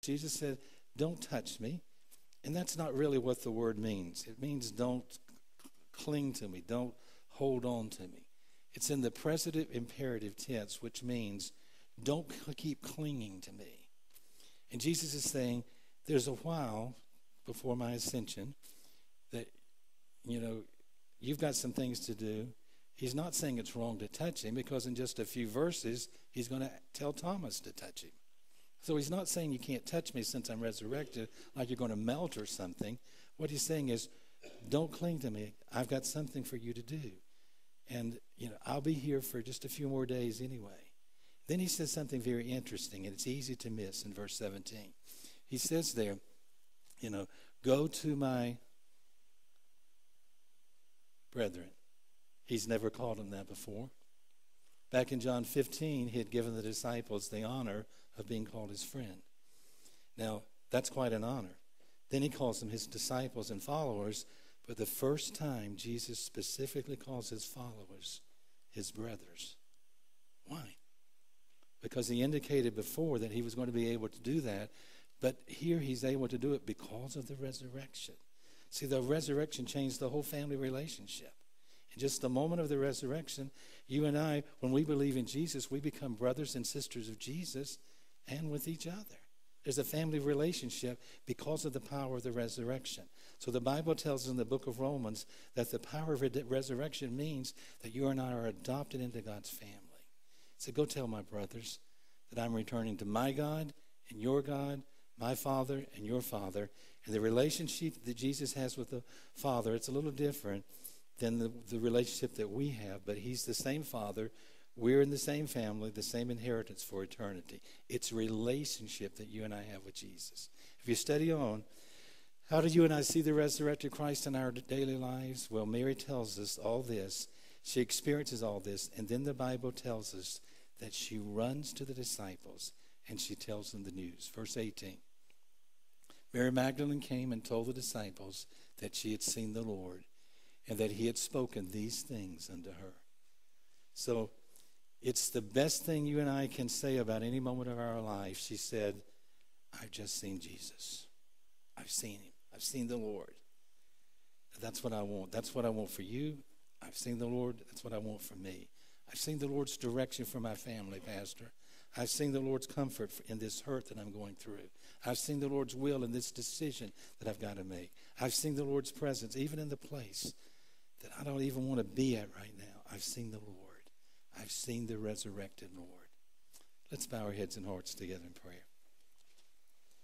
Jesus said, don't touch me. And that's not really what the word means. It means don't cling to me. Don't hold on to me. It's in the present imperative tense, which means don't keep clinging to me. And Jesus is saying, there's a while before my ascension that, you've got some things to do. He's not saying it's wrong to touch him, because in just a few verses, he's going to tell Thomas to touch him. So he's not saying you can't touch me since I'm resurrected, like you're going to melt or something. What he's saying is, don't cling to me. I've got something for you to do. And, I'll be here for just a few more days anyway. Then he says something very interesting, and it's easy to miss in verse 17. He says there, go to my brethren. He's never called them that before. Back in John 15, he had given the disciples the honor of being called his friend. Now, that's quite an honor. Then he calls them his disciples and followers, but the first time Jesus specifically calls his followers his brothers. Why? Because he indicated before that he was going to be able to do that, but here he's able to do it because of the resurrection. See, the resurrection changed the whole family relationship. In just the moment of the resurrection, you and I, when we believe in Jesus, we become brothers and sisters of Jesus and with each other. There's a family relationship because of the power of the resurrection. So the Bible tells us in the book of Romans that the power of resurrection means that you and I are adopted into God's family. So go tell my brothers that I'm returning to my God and your God, my Father and your Father. And the relationship that Jesus has with the Father, it's a little different than the relationship that we have, but he's the same Father. We're in the same family, the same inheritance for eternity. It's a relationship that you and I have with Jesus. If you study on, how do you and I see the resurrected Christ in our daily lives? Well, Mary tells us all this. She experiences all this, and then the Bible tells us that she runs to the disciples and she tells them the news. Verse 18. Mary Magdalene came and told the disciples that she had seen the Lord and that he had spoken these things unto her. So it's the best thing you and I can say about any moment of our life. She said, I've just seen Jesus. I've seen him. I've seen the Lord. That's what I want. That's what I want for you. I've seen the Lord. That's what I want for me. I've seen the Lord's direction for my family, Pastor. I've seen the Lord's comfort in this hurt that I'm going through. I've seen the Lord's will in this decision that I've got to make. I've seen the Lord's presence even in the place that I don't even want to be at right now. I've seen the Lord. I've seen the resurrected Lord. Let's bow our heads and hearts together in prayer.